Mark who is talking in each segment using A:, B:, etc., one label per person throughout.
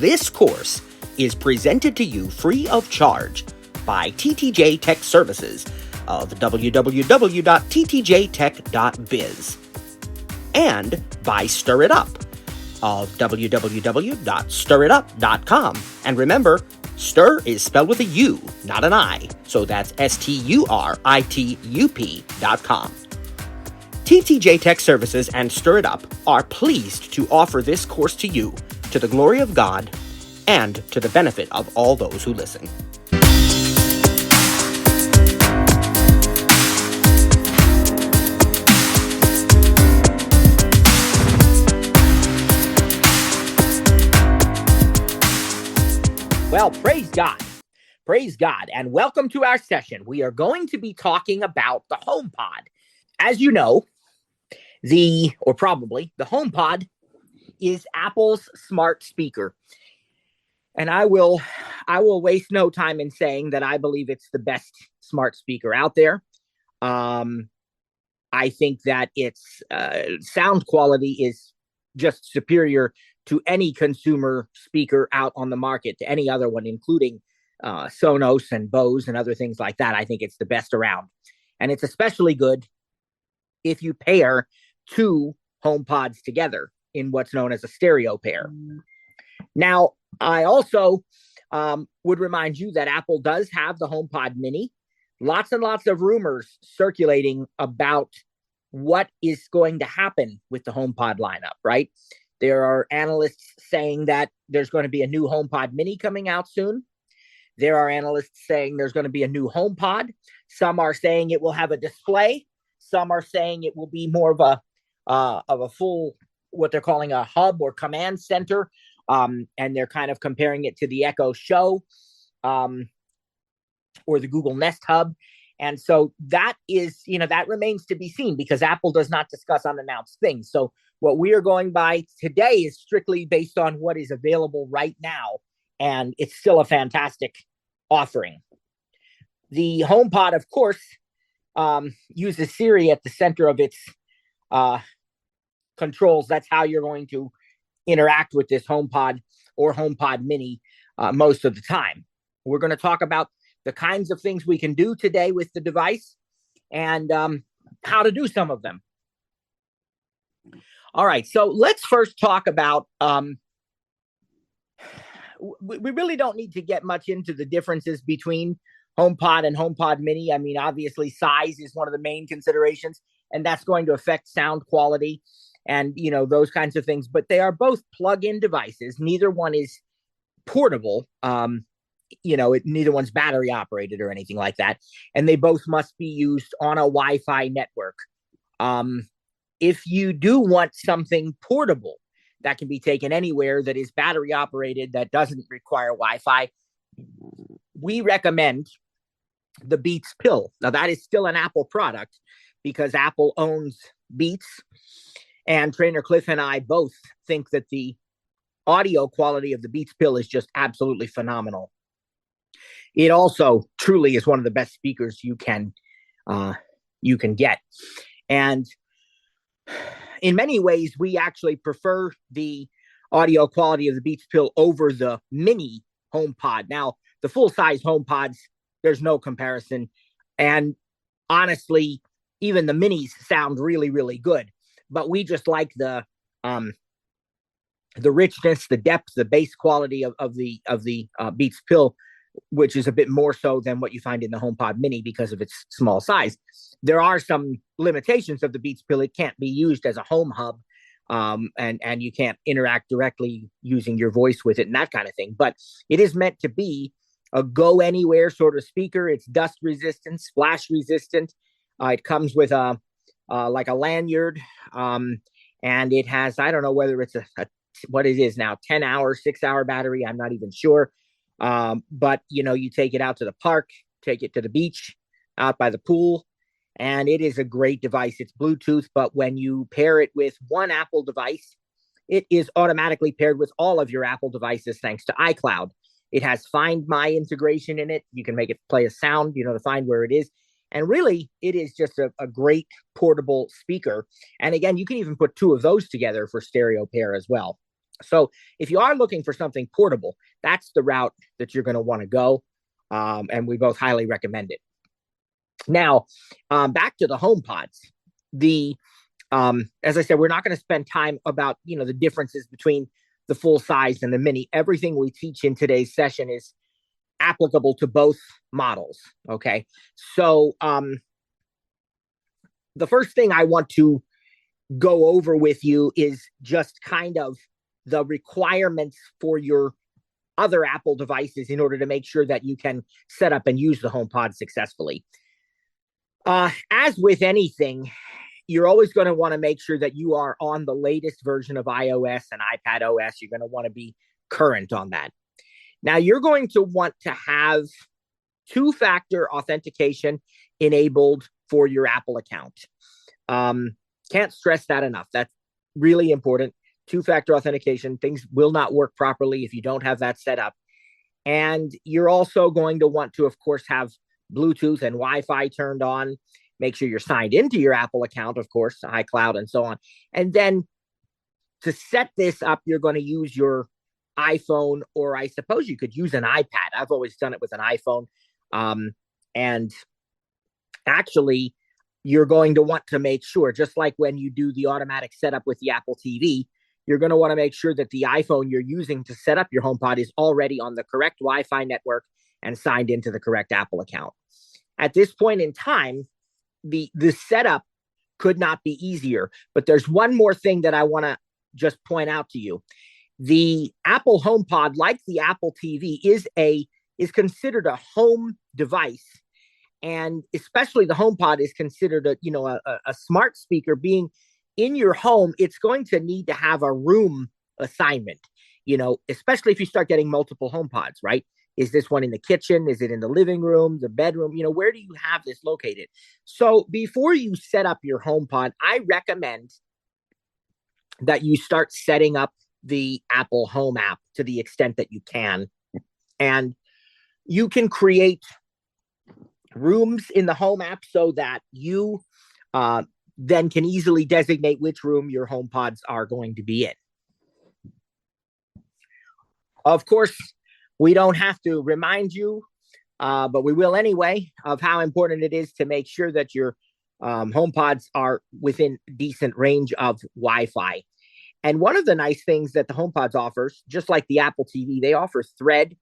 A: This course is presented to you free of charge by TTJ Tech Services of www.ttjtech.biz and by Stir It Up of www.stiritup.com. And remember, stir is spelled with a U, not an I, so that's STURITUP.com. TTJ Tech Services and Stir It Up are pleased to offer this course to you to the glory of God and to the benefit of all those who listen. Well, praise God, and welcome to our session. We are going to be talking about the HomePod. As you know, the HomePod is Apple's smart speaker. And I will waste no time in saying that I believe it's the best smart speaker out there. I think that its sound quality is just superior to any consumer speaker out on the market, to any other one, including Sonos and Bose and other things like that. I think it's the best around. And it's especially good if you pair two HomePods together in what's known as a stereo pair. Now, I also would remind you that Apple does have the HomePod Mini. Lots and lots of rumors circulating about what is going to happen with the HomePod lineup, right? There are analysts saying that there's going to be a new HomePod Mini coming out soon. There are analysts saying there's going to be a new HomePod. Some are saying it will have a display. Some are saying it will be more of a full, what they're calling a hub or command center. And they're kind of comparing it to the Echo Show or the Google Nest Hub. And so that is, that remains to be seen because Apple does not discuss unannounced things. So what we are going by today is strictly based on what is available right now. And it's still a fantastic offering. The HomePod, of course, uses Siri at the center of its controls. That's how you're going to interact with this HomePod or HomePod Mini most of the time. We're going to talk about the kinds of things we can do today with the device and how to do some of them. All right, so let's first talk about, we really don't need to get much into the differences between HomePod and HomePod Mini. I mean, obviously size is one of the main considerations, and that's going to affect sound quality and, those kinds of things. But they are both plug-in devices. Neither one is portable. Neither one's battery operated or anything like that. And they both must be used on a Wi-Fi network. If you do want something portable that can be taken anywhere, that is battery operated, that doesn't require Wi-Fi, we recommend the Beats Pill. Now, that is still an Apple product because Apple owns Beats. And Trainer Cliff and I both think that the audio quality of the Beats Pill is just absolutely phenomenal. It also truly is one of the best speakers you can get. And in many ways, we actually prefer the audio quality of the Beats Pill over the mini HomePod. Now, the full-size HomePods, there's no comparison. And honestly, even the minis sound really, really good. But we just like the richness, the depth, the bass quality of the Beats Pill, which is a bit more so than what you find in the HomePod Mini because of its small size. There are some limitations of the Beats Pill. It can't be used as a home hub, and you can't interact directly using your voice with it and that kind of thing. But it is meant to be a go-anywhere sort of speaker. It's dust resistant, splash resistant. It comes with like a lanyard, and it has, I don't know whether it's what it is now, 10-hour, 6-hour battery. I'm not even sure. But you take it out to the park, take it to the beach, out by the pool, and it is a great device. It's Bluetooth, but when you pair it with one Apple device, it is automatically paired with all of your Apple devices thanks to iCloud. It has Find My integration in it. You can make it play a sound, to find where it is. And really, it is just a great portable speaker. And again, you can even put two of those together for stereo pair as well. So if you are looking for something portable, that's the route that you're going to want to go. And we both highly recommend it. Now, back to the HomePods. The As I said, we're not going to spend time about the differences between the full size and the mini. Everything we teach in today's session is applicable to both models. Okay, so the first thing I want to go over with you is just kind of the requirements for your other Apple devices in order to make sure that you can set up and use the HomePod successfully. As with anything, you're always going to want to make sure that you are on the latest version of iOS and iPad OS. You're going to want to be current on that. Now, you're going to want to have two-factor authentication enabled for your Apple account. Can't stress that enough. That's really important. Two-factor authentication, things will not work properly if you don't have that set up. And you're also going to want to, of course, have Bluetooth and Wi-Fi turned on. Make sure you're signed into your Apple account, of course, iCloud and so on. And then to set this up, you're going to use your iPhone, or I suppose you could use an iPad. I've always done it with an iPhone. And actually, you're going to want to make sure, just like when you do the automatic setup with the Apple TV, you're going to want to make sure that the iPhone you're using to set up your HomePod is already on the correct Wi-Fi network and signed into the correct Apple account. At this point in time, the setup could not be easier. But there's one more thing that I want to just point out to you. The Apple HomePod, like the Apple TV, is considered a home device. And especially the HomePod is considered a smart speaker. Being in your home, it's going to need to have a room assignment, especially if you start getting multiple HomePods, right? Is this one in the kitchen? Is it in the living room, the bedroom? Where do you have this located? So before you set up your HomePod, I recommend that you start setting up the Apple Home app to the extent that you can. And you can create rooms in the Home app so that you then can easily designate which room your HomePods are going to be in. Of course, we don't have to remind you, but we will anyway, of how important it is to make sure that your HomePods are within decent range of Wi-Fi. And one of the nice things that the HomePods offers, just like the Apple TV, they offer Thread.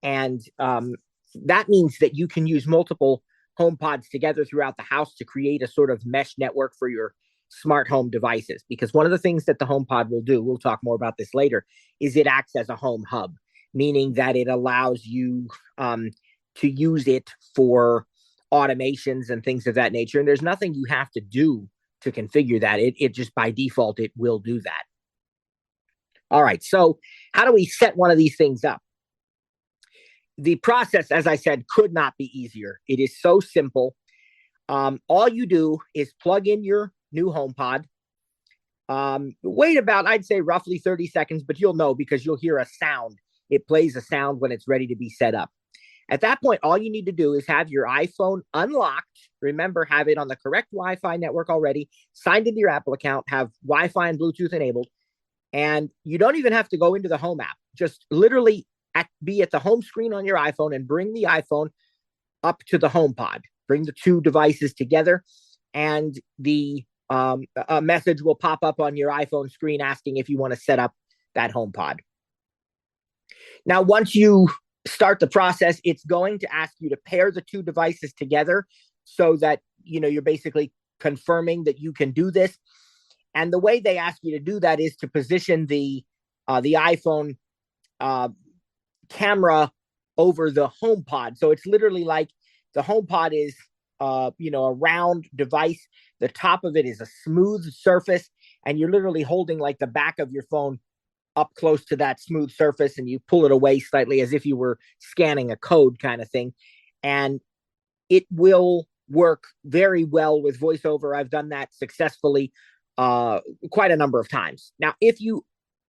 A: And that means that you can use multiple HomePods together throughout the house to create a sort of mesh network for your smart home devices. Because one of the things that the HomePod will do, we'll talk more about this later, is it acts as a home hub, meaning that it allows you to use it for automations and things of that nature. And there's nothing you have to do to configure that. It just by default, it will do that. All right, so how do we set one of these things up? The process, as I said, could not be easier. It is so simple. All you do is plug in your new HomePod. Wait about, I'd say, roughly 30 seconds, but you'll know because you'll hear a sound. It plays a sound when it's ready to be set up. At that point, all you need to do is have your iPhone unlocked. Remember, have it on the correct Wi-Fi network already, signed into your Apple account, have Wi-Fi and Bluetooth enabled, and you don't even have to go into the Home app. Just literally be at the home screen on your iPhone and bring the iPhone up to the HomePod. Bring the two devices together, and a message will pop up on your iPhone screen asking if you want to set up that HomePod. Now, once you start the process, it's going to ask you to pair the two devices together so that you're basically confirming that you can do this. And the way they ask you to do that is to position the iPhone camera over the HomePod. So it's literally like the HomePod is a round device. The top of it is a smooth surface, and you're literally holding like the back of your phone up close to that smooth surface, and you pull it away slightly as if you were scanning a code kind of thing. And it will work very well with VoiceOver. I've done that successfully quite a number of times. Now, if you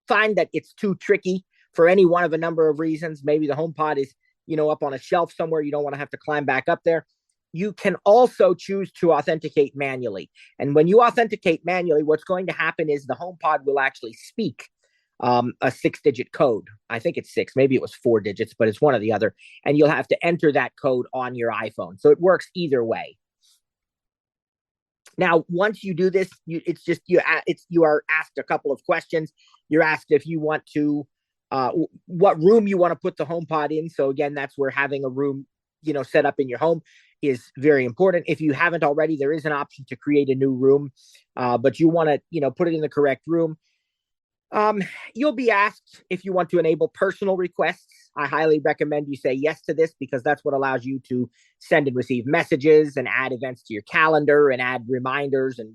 A: find that it's too tricky for any one of a number of reasons, maybe the HomePod is, up on a shelf somewhere, you don't want to have to climb back up there, you can also choose to authenticate manually. And when you authenticate manually, what's going to happen is the HomePod will actually speak a 6-digit code. I think it's 6, maybe it was 4 digits, but it's one or the other. And you'll have to enter that code on your iPhone. So it works either way. Now, once you do this, you are asked a couple of questions. You're asked if you want to, what room you want to put the HomePod in. So again, that's where having a room, set up in your home is very important. If you haven't already, there is an option to create a new room, but you want to, put it in the correct room. You'll be asked if you want to enable personal requests. I highly recommend you say yes to this because that's what allows you to send and receive messages and add events to your calendar and add reminders and,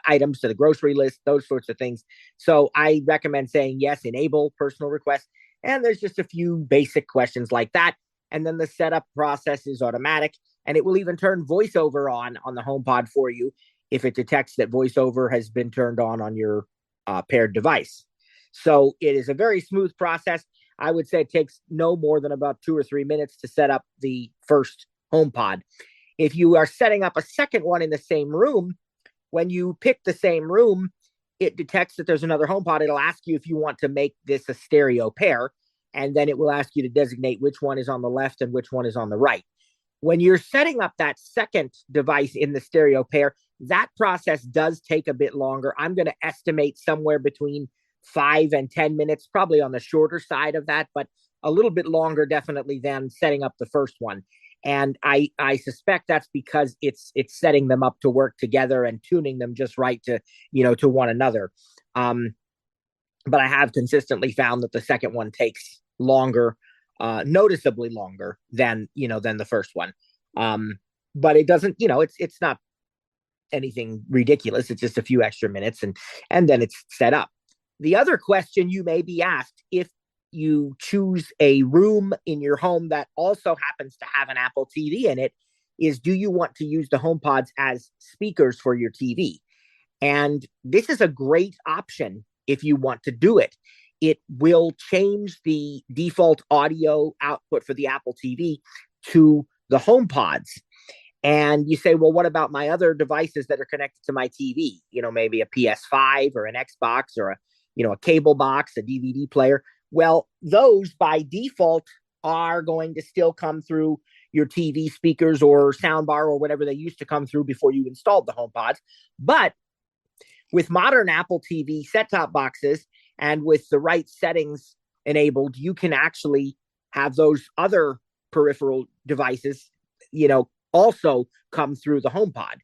A: items to the grocery list, those sorts of things. So I recommend saying yes, enable personal requests. And there's just a few basic questions like that. And then the setup process is automatic, and it will even turn voiceover on the HomePod for you if it detects that voiceover has been turned on your paired device. So it is a very smooth process. I would say it takes no more than about 2 or 3 minutes to set up the first HomePod. If you are setting up a second one in the same room, when you pick the same room, it detects that there's another HomePod. It'll ask you if you want to make this a stereo pair, and then it will ask you to designate which one is on the left and which one is on the right. When you're setting up that second device in the stereo pair, that process does take a bit longer. I'm going to estimate somewhere between 5 and 10 minutes, probably on the shorter side of that, but a little bit longer definitely than setting up the first one. And I suspect that's because it's setting them up to work together and tuning them just right to one another. But I have consistently found that the second one takes longer, noticeably longer than the first one. But it doesn't, it's not anything ridiculous. It's just a few extra minutes and then it's set up. The other question you may be asked, if you choose a room in your home that also happens to have an Apple TV in it, is do you want to use the HomePods as speakers for your TV? And this is a great option if you want to do it. It will change the default audio output for the Apple TV to the HomePods. And you say, well, what about my other devices that are connected to my TV? Maybe a PS5 or an Xbox or a cable box, a DVD player. Well, those by default are going to still come through your TV speakers or soundbar or whatever they used to come through before you installed the HomePods. But with modern Apple TV set-top boxes and with the right settings enabled, you can actually have those other peripheral devices, also come through the HomePod.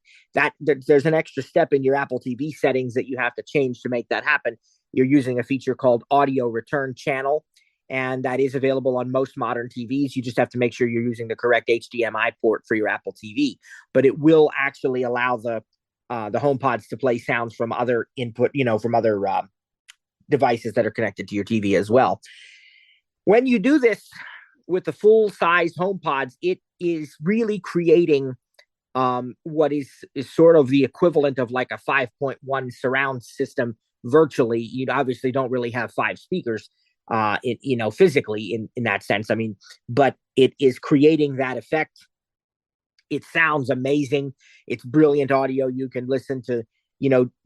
A: There's an extra step in your Apple TV settings that you have to change to make that happen. You're using a feature called Audio Return Channel, and that is available on most modern TVs. You just have to make sure you're using the correct HDMI port for your Apple TV. But it will actually allow the HomePods to play sounds from other input, from other devices that are connected to your TV as well. When you do this with the full-size HomePods, it is really creating what is sort of the equivalent of like a 5.1 surround system virtually. You obviously don't really have 5 speakers, physically in that sense. I mean, but it is creating that effect. It sounds amazing. It's brilliant audio. You can listen to,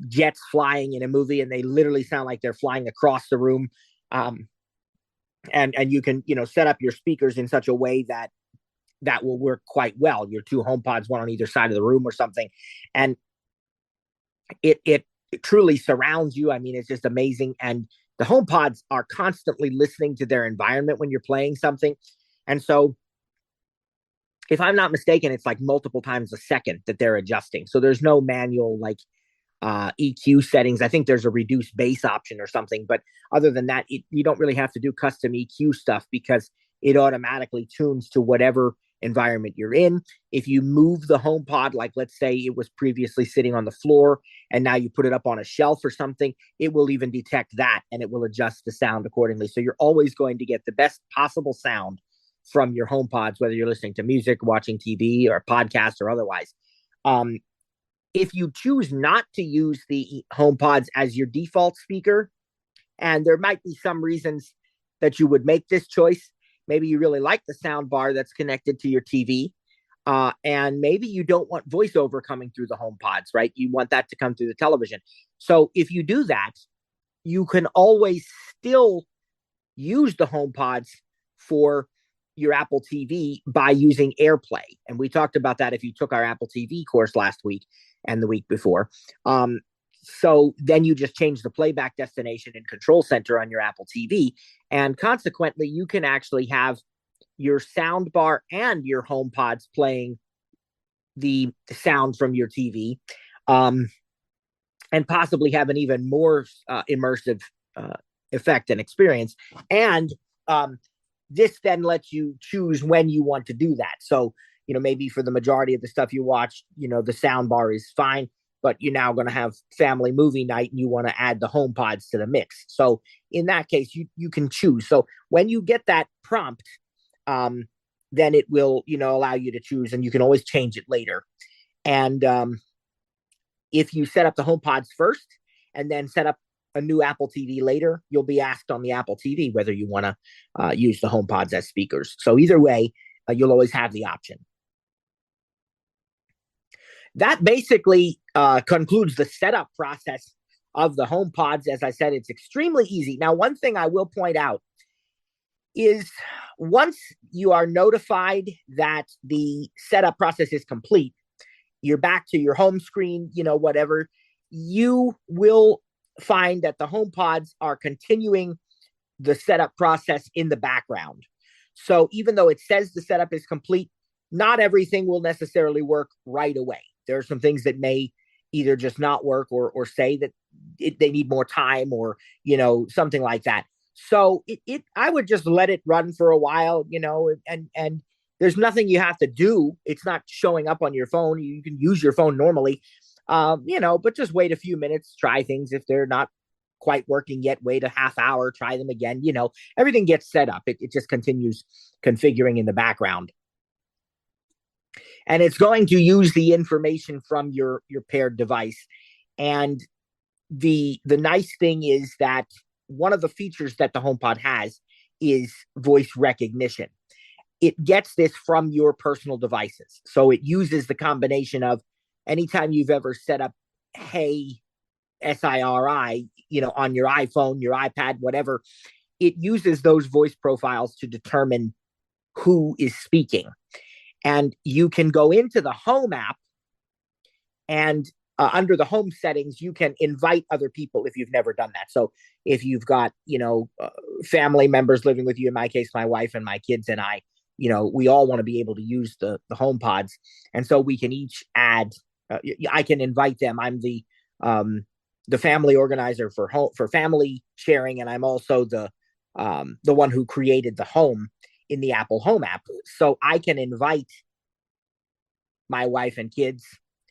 A: jets flying in a movie and they literally sound like they're flying across the room. And you can, set up your speakers in such a way that will work quite well. Your 2 HomePods, one on either side of the room or something. And it truly surrounds you. I mean, it's just amazing. And the HomePods are constantly listening to their environment when you're playing something. And so if I'm not mistaken, it's like multiple times a second that they're adjusting. So there's no manual EQ settings. I think there's a reduced bass option or something. But other than that, you don't really have to do custom EQ stuff because it automatically tunes to whatever environment you're in. If you move the HomePod, like let's say it was previously sitting on the floor and now you put it up on a shelf or something, it will even detect that and it will adjust the sound accordingly. So you're always going to get the best possible sound from your HomePods, whether you're listening to music, watching TV or podcast or otherwise. If you choose not to use the HomePods as your default speaker, and there might be some reasons that you would make this choice. Maybe you really like the sound bar that's connected to your TV, and maybe you don't want voiceover coming through the HomePods, right? You want that to come through the television. So if you do that, you can always still use the HomePods for your Apple TV by using AirPlay. And we talked about that if you took our Apple TV course last week and the week before. So then you just change the playback destination and control center on your Apple TV. And consequently, you can actually have your sound bar and your HomePods playing the sound from your TV, and possibly have an even more immersive effect and experience. And this then lets you choose when you want to do that. So, maybe for the majority of the stuff you watch, the sound bar is fine, but you're now going to have family movie night and you want to add the HomePods to the mix. So in that case, you can choose. So when you get that prompt, then it will, allow you to choose, and you can always change it later. And if you set up the HomePods first and then set up a new Apple TV later, you'll be asked on the Apple TV whether you want to use the HomePods as speakers. So either way, you'll always have the option. That basically concludes the setup process of the HomePods. As I said, it's extremely easy. Now, one thing I will point out is once you are notified that the setup process is complete, you're back to your home screen, whatever, you will find that the HomePods are continuing the setup process in the background. So even though it says the setup is complete, not everything will necessarily work right away. There are some things that may either just not work or say that they need more time or, something like that. So I would just let it run for a while, and there's nothing you have to do. It's not showing up on your phone. You can use your phone normally, but just wait a few minutes, try things. If they're not quite working yet, wait a half hour, try them again. Everything gets set up. It just continues configuring in the background. And it's going to use the information from your paired device. And the nice thing is that one of the features that the HomePod has is voice recognition. It gets this from your personal devices. So it uses the combination of anytime you've ever set up Hey, SIRI, on your iPhone, your iPad, whatever, it uses those voice profiles to determine who is speaking. And you can go into the Home app, and under the home settings, you can invite other people if you've never done that. So if you've got, family members living with you, in my case, my wife and my kids and I, we all want to be able to use the HomePods. And so we can each add, I can invite them. I'm the family organizer for family sharing. And I'm also the one who created the home in the Apple Home app. So I can invite my wife and kids.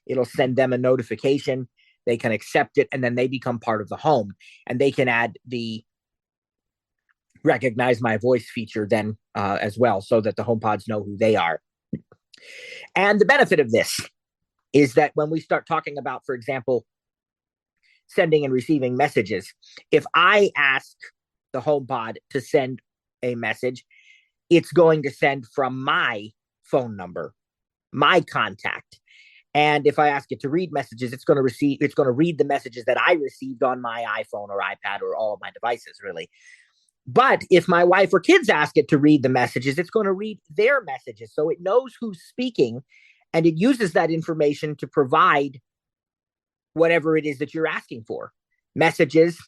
A: It'll send them a notification. They can accept it, and then they become part of the home. And they can add the recognize my voice feature then as well, so that the HomePods know who they are. And the benefit of this is that when we start talking about, for example, sending and receiving messages, if I ask the HomePod to send a message, it's going to send from my phone number, my contact. And if I ask it to read messages, it's going to read the messages that I received on my iPhone or iPad or all of my devices, really. But if my wife or kids ask it to read the messages, it's going to read their messages. So it knows who's speaking, and it uses that information to provide whatever it is that you're asking for. Messages,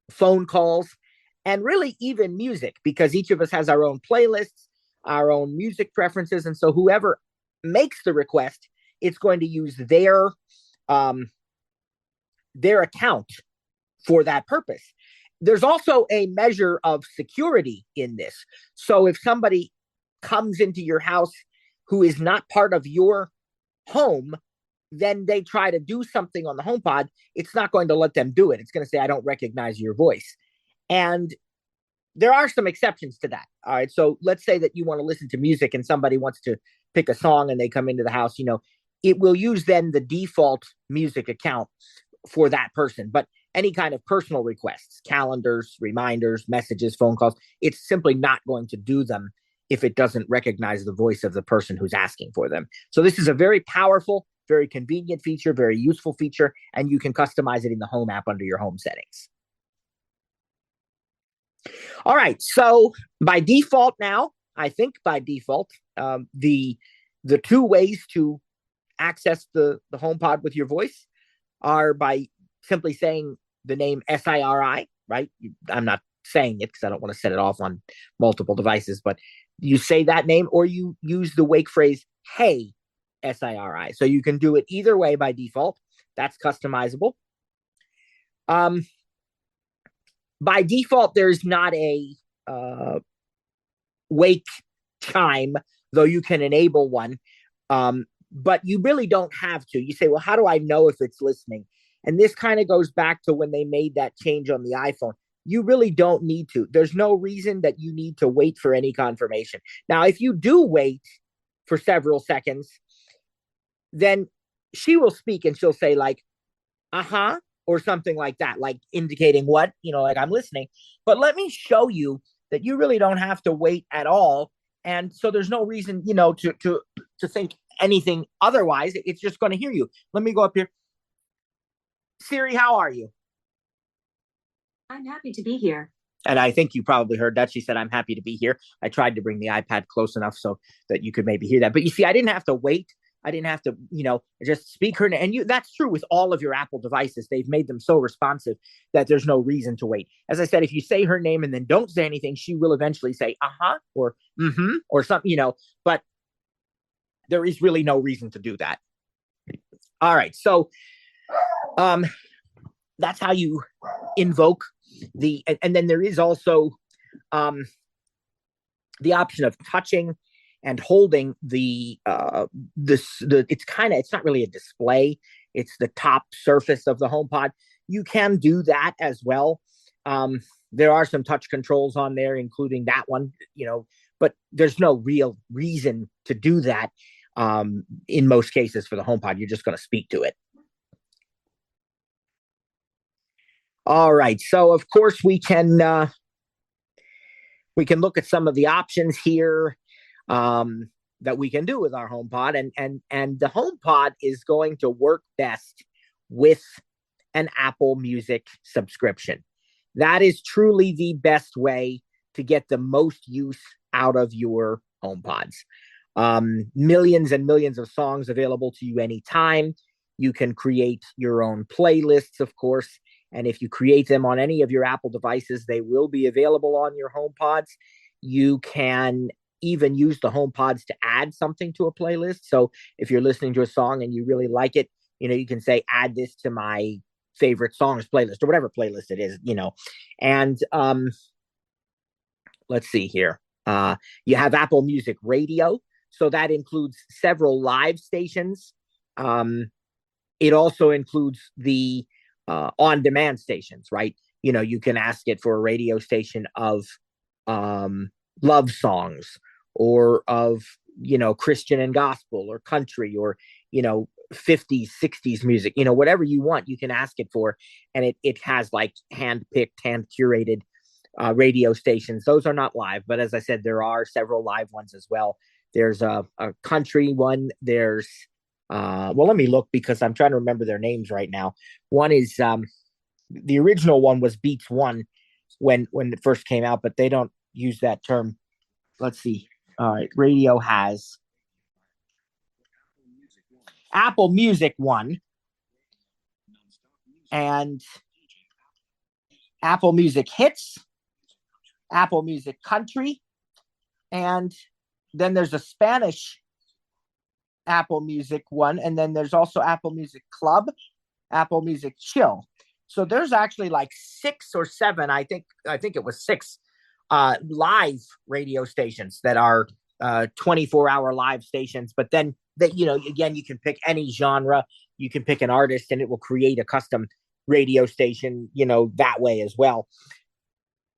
A: phone calls, and really even music, because each of us has our own playlists, our own music preferences. And so whoever makes the request, it's going to use their account for that purpose. There's also a measure of security in this. So if somebody comes into your house who is not part of your home, then they try to do something on the HomePod, it's not going to let them do it. It's going to say, I don't recognize your voice. And there are some exceptions to that. All right. So let's say that you want to listen to music and somebody wants to pick a song and they come into the house, it will use then the default music account for that person. But any kind of personal requests, calendars, reminders, messages, phone calls, it's simply not going to do them if it doesn't recognize the voice of the person who's asking for them. So this is a very powerful, very convenient feature, very useful feature, and you can customize it in the Home app under your home settings. All right. So by default now, I think by default, the two ways to access the HomePod with your voice are by simply saying the name SIRI, right? I'm not saying it because I don't want to set it off on multiple devices, but you say that name or you use the wake phrase, hey, SIRI. So you can do it either way by default. That's customizable. By default, there's not a wake chime, though you can enable one. But you really don't have to. You say, well, how do I know if it's listening? And this kind of goes back to when they made that change on the iPhone. You really don't need to. There's no reason that you need to wait for any confirmation. Now, if you do wait for several seconds, then she will speak and she'll say, like, uh-huh, or something like that, like indicating what, like I'm listening. But let me show you that you really don't have to wait at all. And so there's no reason, to think anything otherwise. It's just going to hear you. Let me go up here. Siri, how are you?
B: I'm happy to be here.
A: And I think you probably heard that. She said, I'm happy to be here. I tried to bring the iPad close enough so that you could maybe hear that. But you see, I didn't have to wait. I didn't have to, just speak her name. And that's true with all of your Apple devices. They've made them so responsive that there's no reason to wait. As I said, if you say her name and then don't say anything, she will eventually say, uh-huh, or mm-hmm, or something, but there is really no reason to do that. All right. So that's how you invoke and then there is also the option of touching and holding it's not really a display. It's the top surface of the HomePod. You can do that as well. There are some touch controls on there, including that one, but there's no real reason to do that. In most cases for the HomePod, you're just going to speak to it. All right. So of course we can look at some of the options here that we can do with our HomePod, and the HomePod is going to work best with an Apple Music subscription. That is truly the best way to get the most use out of your HomePods. Millions and millions of songs available to you anytime. You can create your own playlists, of course. And if you create them on any of your Apple devices, they will be available on your HomePods. You can even use the HomePods to add something to a playlist. So if you're listening to a song and you really like it, you can say, add this to my favorite songs playlist or whatever playlist it is, And let's see here. You have Apple Music Radio. So that includes several live stations. It also includes the on-demand stations, right? You can ask it for a radio station of love songs or of, Christian and gospel or country or, 50s, 60s music, whatever you want, you can ask it for. And it has like hand-picked, hand-curated radio stations. Those are not live, but as I said, there are several live ones as well. There's a country one. There's well, let me look because I'm trying to remember their names right now. One is the original one was Beats One when it first came out, but they don't use that term. Let's see. All right, radio has Apple Music One and Apple Music Hits, Apple Music Country, and then there's a Spanish Apple Music one, and then there's also Apple Music Club, Apple Music Chill. So there's actually like 6 or 7, I think it was 6 live radio stations that are 24-hour live stations. But then that again, you can pick any genre, you can pick an artist, and it will create a custom radio station, that way as well.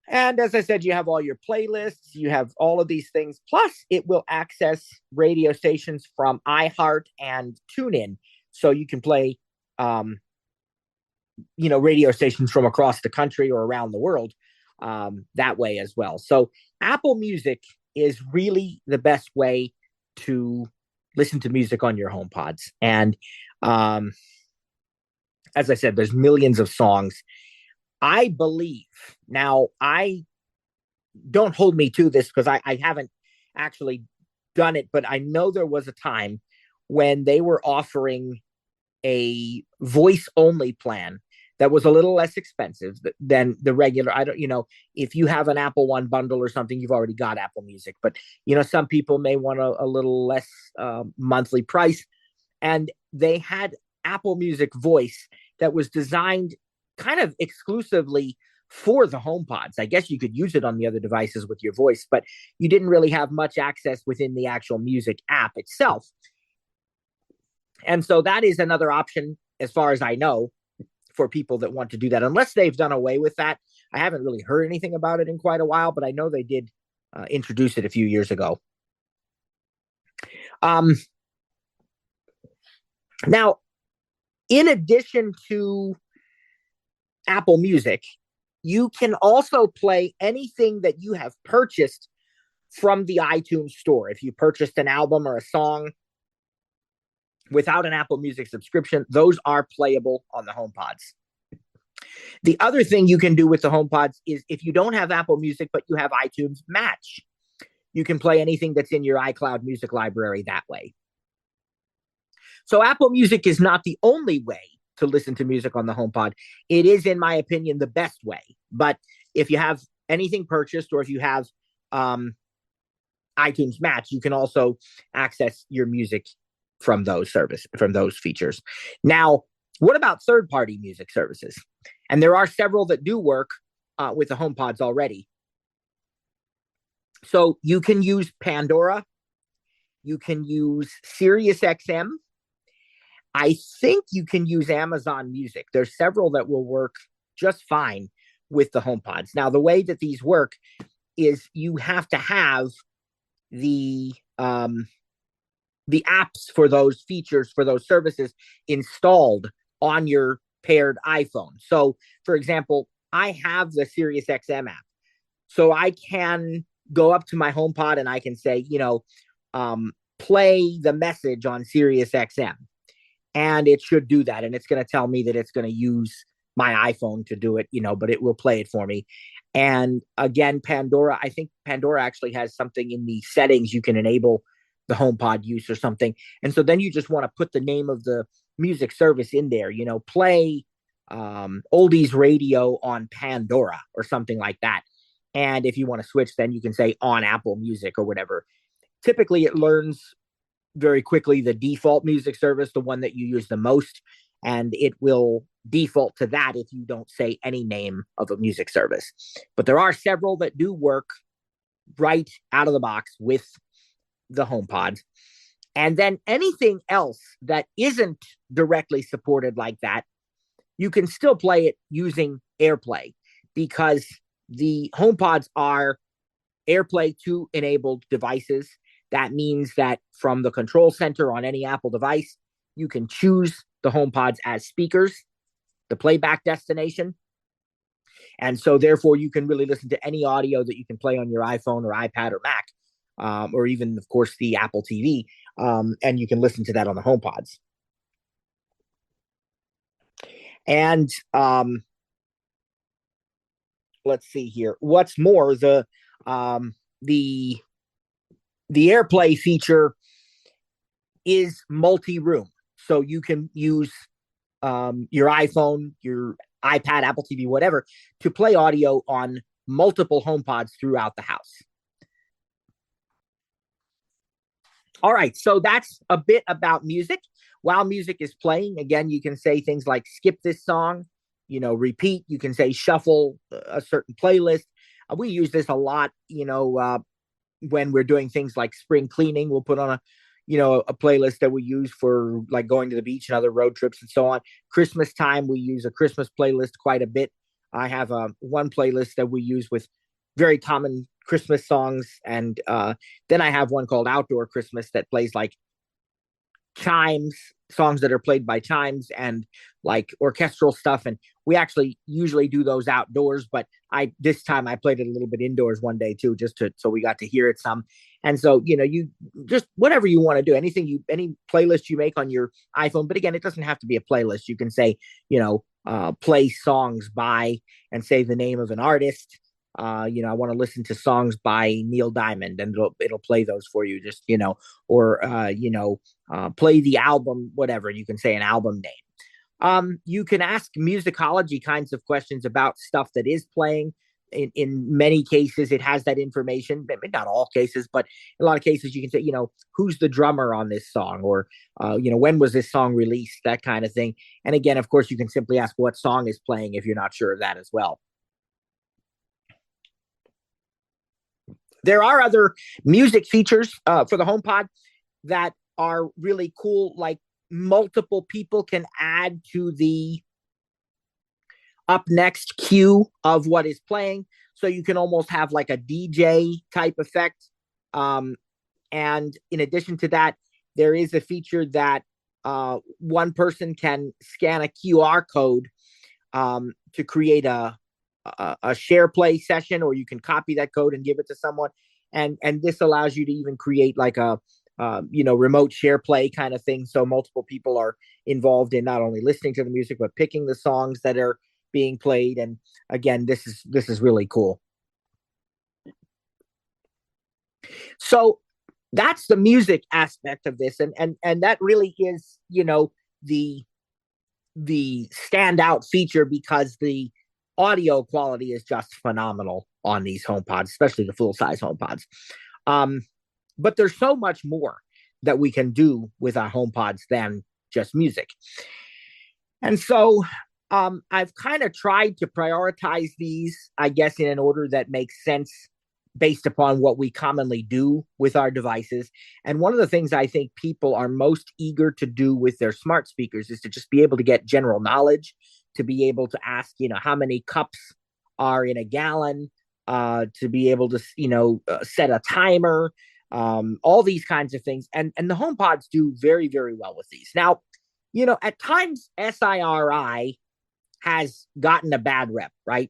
A: And as I said, you have all your playlists, you have all of these things. Plus, it will access radio stations from iHeart and TuneIn. So you can play, radio stations from across the country or around the world that way as well. So Apple Music is really the best way to listen to music on your HomePods. And as I said, there's millions of songs. I believe now, I don't hold me to this because I haven't actually done it, but I know there was a time when they were offering a voice only plan that was a little less expensive than the regular. I don't, if you have an Apple One bundle or something, you've already got Apple Music. But some people may want a little less monthly price, and they had Apple Music Voice that was designed kind of exclusively for the HomePods. I guess you could use it on the other devices with your voice, but you didn't really have much access within the actual music app itself. And so that is another option, as far as I know, for people that want to do that, unless they've done away with that. I haven't really heard anything about it in quite a while, but I know they did introduce it a few years ago. Now, in addition to Apple Music, you can also play anything that you have purchased from the iTunes store. If you purchased an album or a song without an Apple Music subscription, those are playable on the HomePods. The other thing you can do with the HomePods is, if you don't have Apple Music, but you have iTunes Match, you can play anything that's in your iCloud music library that way. So Apple Music is not the only way to listen to music on the HomePod. It is, in my opinion, the best way. But if you have anything purchased, or if you have iTunes Match, you can also access your music from those features. Now, what about third-party music services? And there are several that do work with the HomePods already. So you can use Pandora. You can use SiriusXM. I think you can use Amazon Music. There's several that will work just fine with the HomePods. Now, the way that these work is you have to have the apps for those features, for those services, installed on your paired iPhone. So, for example, I have the SiriusXM app. So I can go up to my HomePod and I can say, play the message on SiriusXM. And it should do that. And it's going to tell me that it's going to use my iPhone to do it, but it will play it for me. And again, Pandora, I think Pandora actually has something in the settings you can enable the HomePod use or something. And so then you just want to put the name of the music service in there, play oldies radio on Pandora or something like that. And if you want to switch, then you can say on Apple Music or whatever. Typically, it learns very quickly the default music service, the one that you use the most, and it will default to that if you don't say any name of a music service. But there are several that do work right out of the box with the HomePod. And then anything else that isn't directly supported like that, you can still play it using AirPlay, because the HomePods are AirPlay 2 enabled devices. That means that from the control center on any Apple device, you can choose the HomePods as speakers, the playback destination. And so therefore you can really listen to any audio that you can play on your iPhone or iPad or Mac, or even, of course, the Apple TV. And you can listen to that on the HomePods. And let's see here. What's more, the AirPlay feature is multi-room. So you can use your iPhone, your iPad, Apple TV, whatever, to play audio on multiple HomePods throughout the house. All right, so that's a bit about music. While music is playing, again, you can say things like skip this song, repeat. You can say shuffle a certain playlist. We use this a lot, when we're doing things like spring cleaning. We'll put on a playlist that we use for like going to the beach and other road trips and so on. Christmas time, we use a Christmas playlist quite a bit. I have one playlist that we use with very common Christmas songs. And then I have one called Outdoor Christmas that plays like chimes, songs that are played by chimes and like orchestral stuff. And we actually usually do those outdoors, but this time I played it a little bit indoors one day too, so we got to hear it some. And so, you just whatever you want to do, any playlist you make on your iPhone. But again, it doesn't have to be a playlist. You can say, play songs by, and say the name of an artist. I want to listen to songs by Neil Diamond, and it'll play those for you. Just or play the album, whatever you can say an album name. You can ask musicology kinds of questions about stuff that is playing. In many cases, it has that information. Not all cases, but in a lot of cases, you can say, who's the drummer on this song, or when was this song released, that kind of thing. And again, of course, you can simply ask what song is playing if you're not sure of that as well. There are other music features for the HomePod that are really cool, like multiple people can add to the up next queue of what is playing. So you can almost have like a DJ type effect. And in addition to that, there is a feature that one person can scan a QR code to create a share play session, or you can copy that code and give it to someone. And this allows you to even create like a remote share play kind of thing. So multiple people are involved in not only listening to the music, but picking the songs that are being played. And again, this is really cool. So that's the music aspect of this. And that really is, the standout feature, because the audio quality is just phenomenal on these HomePods, especially the full-size HomePods. But there's so much more that we can do with our HomePods than just music. And so I've kind of tried to prioritize these, I guess, in an order that makes sense based upon what we commonly do with our devices. And one of the things I think people are most eager to do with their smart speakers is to just be able to get general knowledge, to be able to ask, how many cups are in a gallon, to be able to, set a timer, all these kinds of things. And the HomePods do very, very well with these. Now, at times SIRI has gotten a bad rep, right?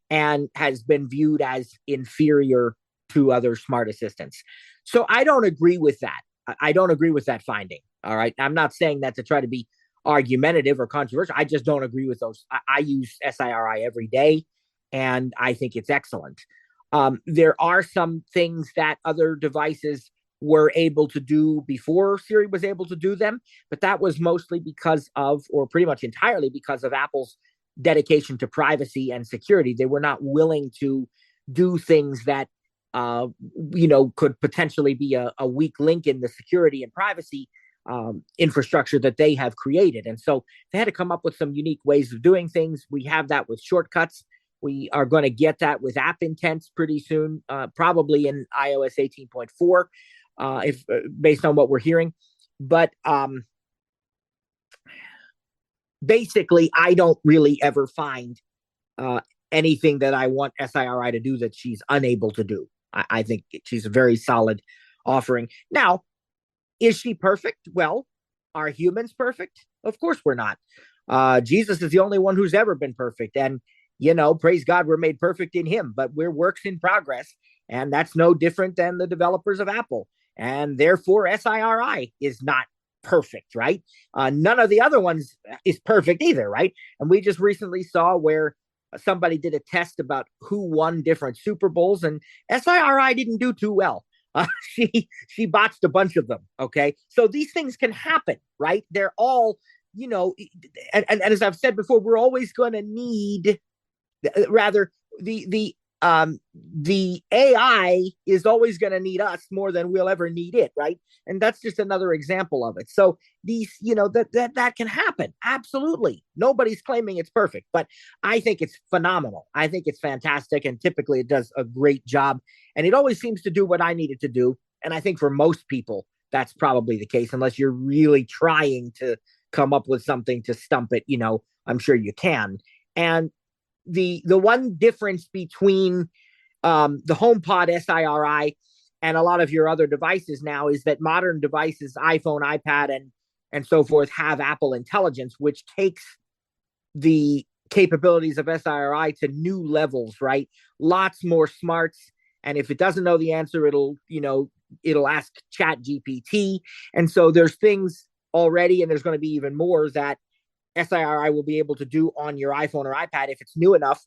A: And has been viewed as inferior to other smart assistants. So I don't agree with that. I don't agree with that finding. All right. I'm not saying that to try to be argumentative or controversial. I just don't agree with those. I use SIRI every day, and I think it's excellent. There are some things that other devices were able to do before Siri was able to do them, but that was mostly because of, or pretty much entirely because of, Apple's dedication to privacy and security. They were not willing to do things that could potentially be a weak link in the security and privacy infrastructure that they have created. And so they had to come up with some unique ways of doing things. We have that with shortcuts. We are going to get that with app intents pretty soon, probably in iOS 18.4, if based on what we're hearing. But basically, I don't really ever find anything that I want SIRI to do that she's unable to do. I think she's a very solid offering. Now, is she perfect? Well, are humans perfect? Of course we're not. Jesus is the only one who's ever been perfect. And, praise God, we're made perfect in him, but we're works in progress. And that's no different than the developers of Apple. And therefore, SIRI is not perfect, right? None of the other ones is perfect either, right? And we just recently saw where somebody did a test about who won different Super Bowls, and SIRI didn't do too well. She botched a bunch of them. Okay, so these things can happen, right? They're all, and as I've said before, we're always going to need, rather, the AI is always going to need us more than we'll ever need it, right? And that's just another example of it. So these, that can happen. Absolutely. Nobody's claiming it's perfect, but I think it's phenomenal. I think it's fantastic. And typically it does a great job. And it always seems to do what I need it to do. And I think for most people, that's probably the case, unless you're really trying to come up with something to stump it. I'm sure you can. And the one difference between the HomePod SIRI and a lot of your other devices now is that modern devices, iPhone, iPad, and so forth, have Apple Intelligence, which takes the capabilities of SIRI to new levels, right? Lots more smarts. And if it doesn't know the answer, it'll ask Chat GPT. And so there's things already, and there's going to be even more that SIRI will be able to do on your iPhone or iPad if it's new enough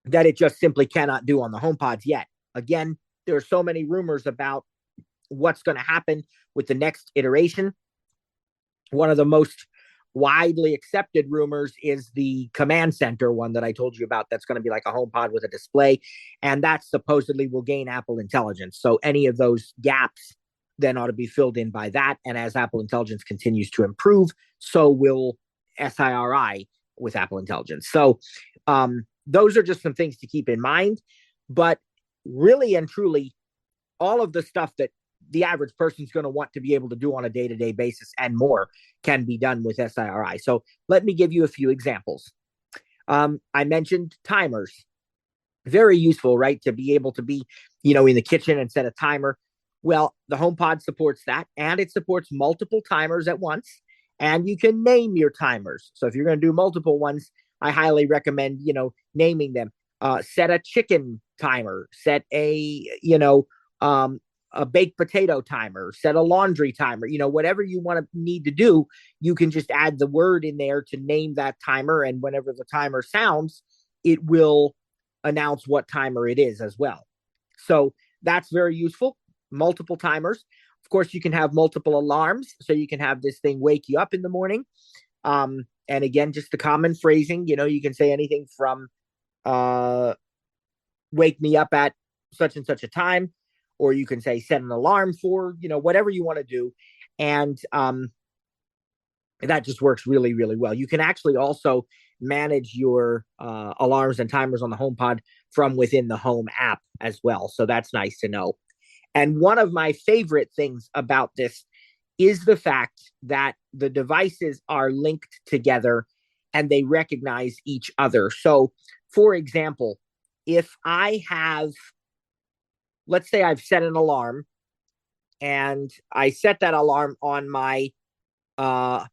A: that it just simply cannot do on the HomePods yet. Again, there are so many rumors about what's going to happen with the next iteration. One of the most widely accepted rumors is the command center one that I told you about. That's going to be like a HomePod with a display, and that supposedly will gain Apple Intelligence. So any of those gaps then ought to be filled in by that. And as Apple Intelligence continues to improve, so will SIRI with Apple Intelligence. So those are just some things to keep in mind. But really and truly, all of the stuff that the average person is going to want to be able to do on a day-to-day basis and more can be done with SIRI. So let me give you a few examples. I mentioned timers. Very useful, right? To be able to be, in the kitchen and set a timer. Well, the HomePod supports that, and it supports multiple timers at once, and you can name your timers. So if you're going to do multiple ones, I highly recommend, naming them. Set a chicken timer, set a baked potato timer, set a laundry timer, whatever you need to do, you can just add the word in there to name that timer. And whenever the timer sounds, it will announce what timer it is as well. So that's very useful. Multiple timers. Of course, you can have multiple alarms. So you can have this thing wake you up in the morning. And again, just the common phrasing, you can say anything from wake me up at such and such a time, or you can say set an alarm for, whatever you want to do. And that just works really, really well. You can actually also manage your alarms and timers on the HomePod from within the Home app as well. So that's nice to know. And one of my favorite things about this is the fact that the devices are linked together and they recognize each other. So, for example, if I have, let's say I've set an alarm and I set that alarm on my HomePod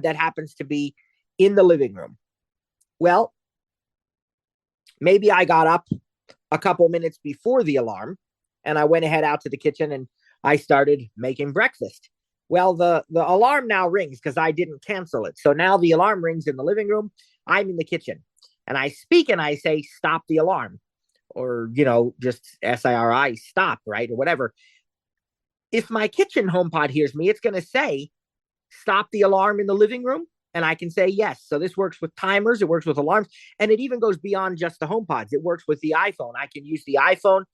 A: that happens to be in the living room. Well, maybe I got up a couple minutes before the alarm and I went ahead out to the kitchen and I started making breakfast. Well, the alarm now rings because I didn't cancel it. So now the alarm rings in the living room. I'm in the kitchen and I speak and I say, stop the alarm, or, just SIRI, stop, right? Or whatever. If my kitchen HomePod hears me, it's going to say, stop the alarm in the living room. And I can say yes. So this works with timers. It works with alarms. And it even goes beyond just the HomePods. It works with the iPhone. I can use the iPhone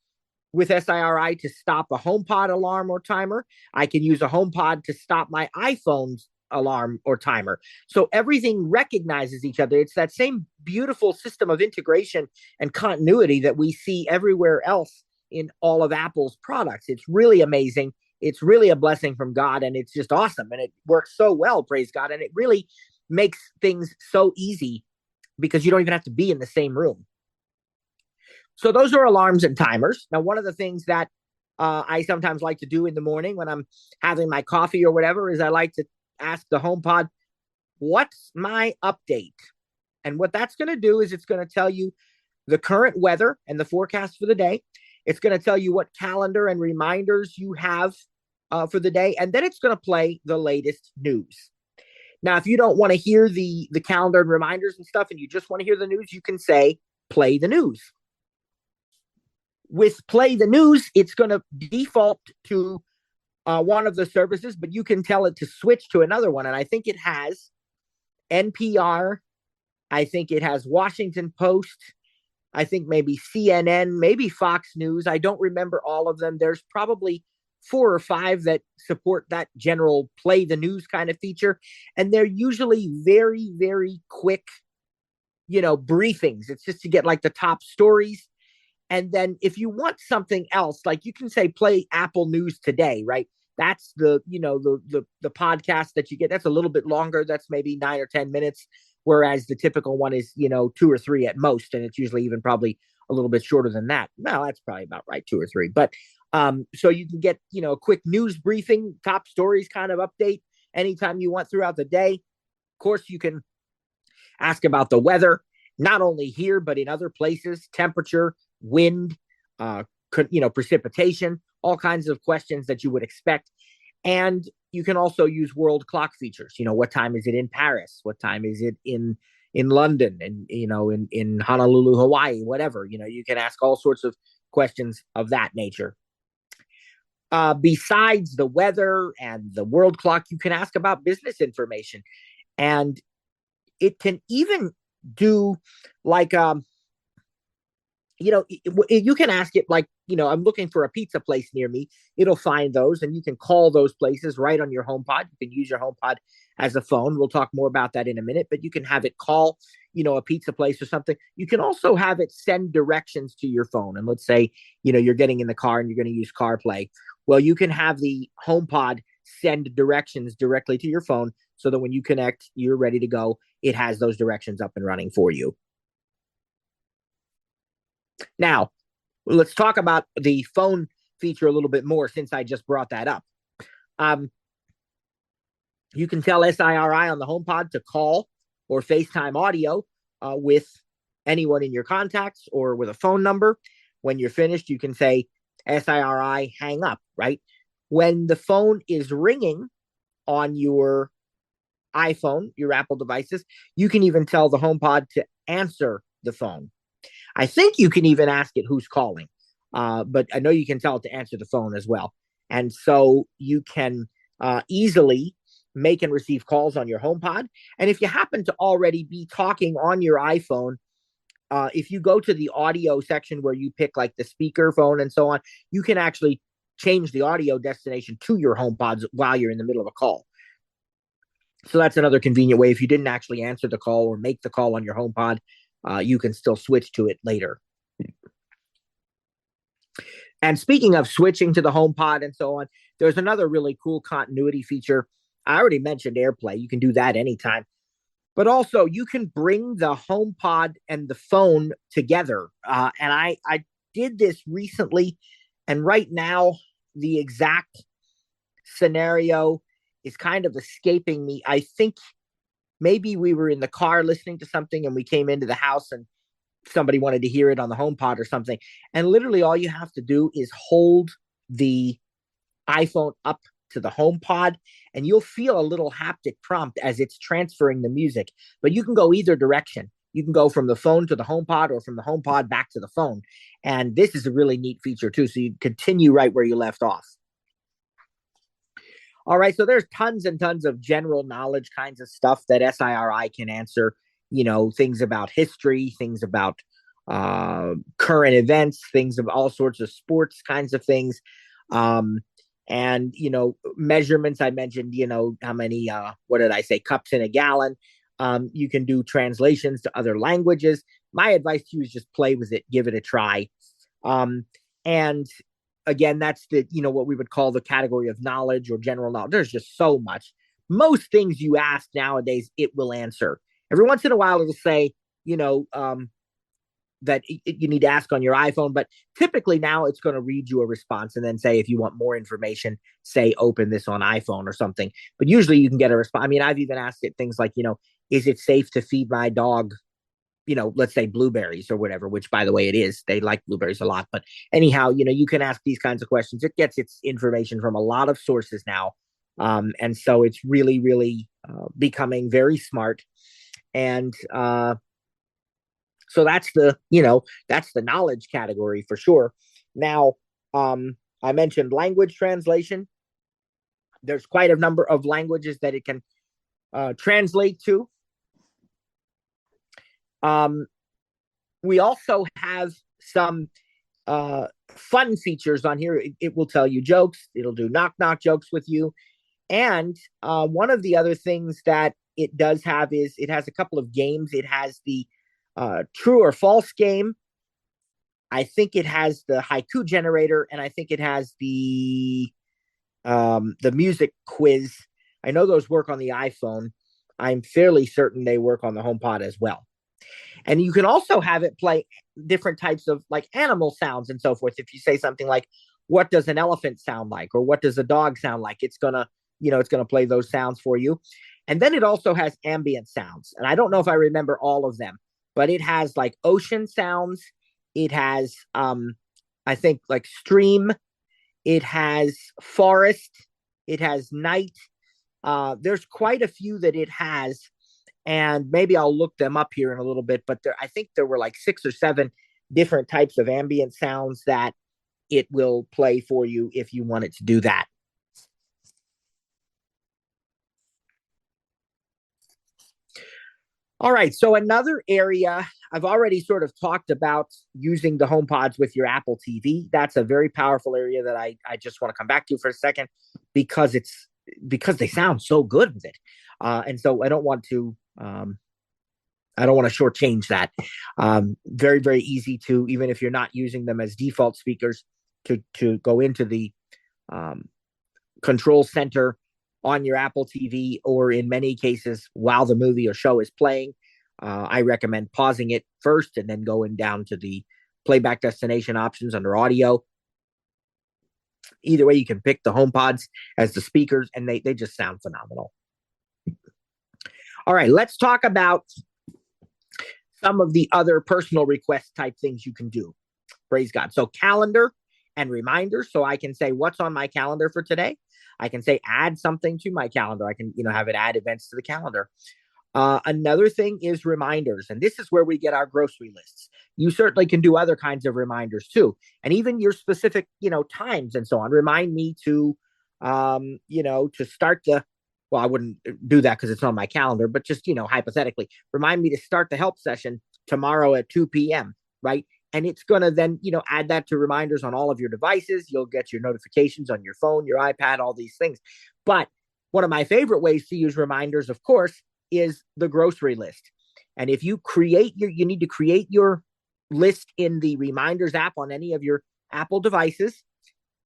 A: with SIRI to stop a HomePod alarm or timer. I can use a HomePod to stop my iPhone's alarm or timer. So everything recognizes each other. It's that same beautiful system of integration and continuity that we see everywhere else in all of Apple's products. It's really amazing. It's really a blessing from God, and it's just awesome. And it works so well, praise God. And it really makes things so easy because you don't even have to be in the same room. So those are alarms and timers. Now, one of the things that I sometimes like to do in the morning when I'm having my coffee or whatever is I like to ask the HomePod, what's my update? And what that's going to do is it's going to tell you the current weather and the forecast for the day. It's going to tell you what calendar and reminders you have for the day. And then it's going to play the latest news. Now, if you don't want to hear the calendar and reminders and stuff, and you just want to hear the news, you can say, play the news. With play the news, it's going to default to one of the services, but you can tell it to switch to another one. And I think it has NPR. I think it has Washington Post. I think maybe CNN, maybe Fox News. I don't remember all of them. There's probably 4 or 5 that support that general play the news kind of feature. And they're usually very, very quick, briefings. It's just to get like the top stories. And then if you want something else, like you can say play Apple News Today, right? That's the podcast that you get. That's a little bit longer. That's maybe 9 or 10 minutes. Whereas the typical one is, 2 or 3 at most. And it's usually even probably a little bit shorter than that. Well, that's probably about right, 2 or 3. But so you can get, a quick news briefing, top stories kind of update anytime you want throughout the day. Of course, you can ask about the weather, not only here, but in other places, temperature, wind, precipitation, all kinds of questions that you would expect. And you can also use world clock features. What time is it in Paris? What time is it in, in London, and in Honolulu, Hawaii, whatever. You can ask all sorts of questions of that nature. Besides the weather and the world clock, you can ask about business information, and it can even do like you can ask it like, I'm looking for a pizza place near me. It'll find those, and you can call those places right on your HomePod. You can use your HomePod as a phone. We'll talk more about that in a minute, but you can have it call, a pizza place or something. You can also have it send directions to your phone. And let's say, you're getting in the car and you're going to use CarPlay. Well, you can have the HomePod send directions directly to your phone so that when you connect, you're ready to go. It has those directions up and running for you. Now, let's talk about the phone feature a little bit more since I just brought that up. You can tell SIRI on the HomePod to call or FaceTime audio with anyone in your contacts or with a phone number. When you're finished, you can say, SIRI, hang up, right? When the phone is ringing on your iPhone, your Apple devices, you can even tell the HomePod to answer the phone. I think you can even ask it who's calling, but I know you can tell it to answer the phone as well. And so you can easily make and receive calls on your HomePod. And if you happen to already be talking on your iPhone, if you go to the audio section where you pick like the speaker phone and so on, you can actually change the audio destination to your HomePods while you're in the middle of a call. So that's another convenient way. If you didn't actually answer the call or make the call on your HomePod, you can still switch to it later. And speaking of switching to the HomePod and so on, there's another really cool continuity feature. I already mentioned AirPlay. You can do that anytime. But also, you can bring the HomePod and the phone together. And I did this recently. And right now, the exact scenario is kind of escaping me. I think maybe we were in the car listening to something and we came into the house and somebody wanted to hear it on the HomePod or something. And literally all you have to do is hold the iPhone up to the HomePod and you'll feel a little haptic prompt as it's transferring the music. But you can go either direction. You can go from the phone to the HomePod or from the HomePod back to the phone. And this is a really neat feature too. So you continue right where you left off. All right, so there's tons and tons of general knowledge kinds of stuff that SIRI can answer, things about history, things about current events, things of all sorts of sports kinds of things. And, measurements, I mentioned, how many, what did I say, cups in a gallon. You can do translations to other languages. My advice to you is just play with it, give it a try. And again, that's what we would call the category of knowledge or general knowledge. There's just so much. Most things you ask nowadays, it will answer. Every once in a while, it'll say, that you need to ask on your iPhone, but typically now it's going to read you a response and then say, if you want more information, say, open this on iPhone or something. But usually you can get a response. I mean, I've even asked it things like, is it safe to feed my dog let's say blueberries or whatever, which by the way, it is. They like blueberries a lot. But anyhow, you can ask these kinds of questions. It gets its information from a lot of sources now. And so it's really, really becoming very smart. And so that's the knowledge category for sure. Now, I mentioned language translation. There's quite a number of languages that it can translate to. We also have some fun features on here. It will tell you jokes. It'll do knock jokes with you. And one of the other things that it does have is it has a couple of games. It has the true or false game. I think it has the haiku generator, and I think it has the music quiz. I know those work on the iPhone. I'm fairly certain they work on the HomePod as well. And you can also have it play different types of like animal sounds and so forth. If you say something like, what does an elephant sound like? Or what does a dog sound like? It's going to play those sounds for you. And then it also has ambient sounds. And I don't know if I remember all of them, but it has like ocean sounds. It has, I think like stream. It has forest. It has night. There's quite a few that it has. and maybe I'll look them up here in a little bit, but I think there were like 6 or 7 different types of ambient sounds that it will play for you if you want it to do that. All right, so another area I've already sort of talked about using the HomePods with your Apple TV. That's a very powerful area that I just want to come back to for a second because they sound so good with it, and so I don't want to shortchange that. Very, very easy to, even if you're not using them as default speakers, to go into the control center on your Apple TV, or in many cases, while the movie or show is playing. I recommend pausing it first and then going down to the playback destination options under audio. Either way, you can pick the HomePods as the speakers, and they just sound phenomenal. All right, let's talk about some of the other personal request type things you can do. Praise God. So calendar and reminders. So I can say what's on my calendar for today. I can say add something to my calendar. I can, have it add events to the calendar. Another thing is reminders, and this is where we get our grocery lists. You certainly can do other kinds of reminders too, and even your specific, times and so on. Remind me to, to start the. Well, I wouldn't do that because it's on my calendar, but just, hypothetically, remind me to start the help session tomorrow at 2 p.m., right? And it's going to then, add that to reminders on all of your devices. You'll get your notifications on your phone, your iPad, all these things. But one of my favorite ways to use reminders, of course, is the grocery list. And if you need to create your list in the reminders app on any of your Apple devices,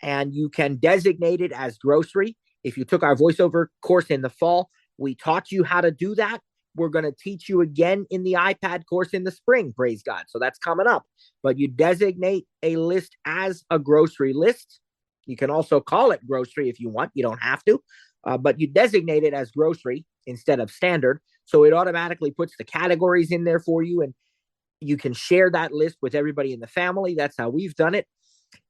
A: and you can designate it as grocery. If you took our voiceover course in the fall, we taught you how to do that. We're going to teach you again in the iPad course in the spring, praise God. So that's coming up. But you designate a list as a grocery list. You can also call it grocery if you want. You don't have to. But you designate it as grocery instead of standard. So it automatically puts the categories in there for you, and you can share that list with everybody in the family. That's how we've done it.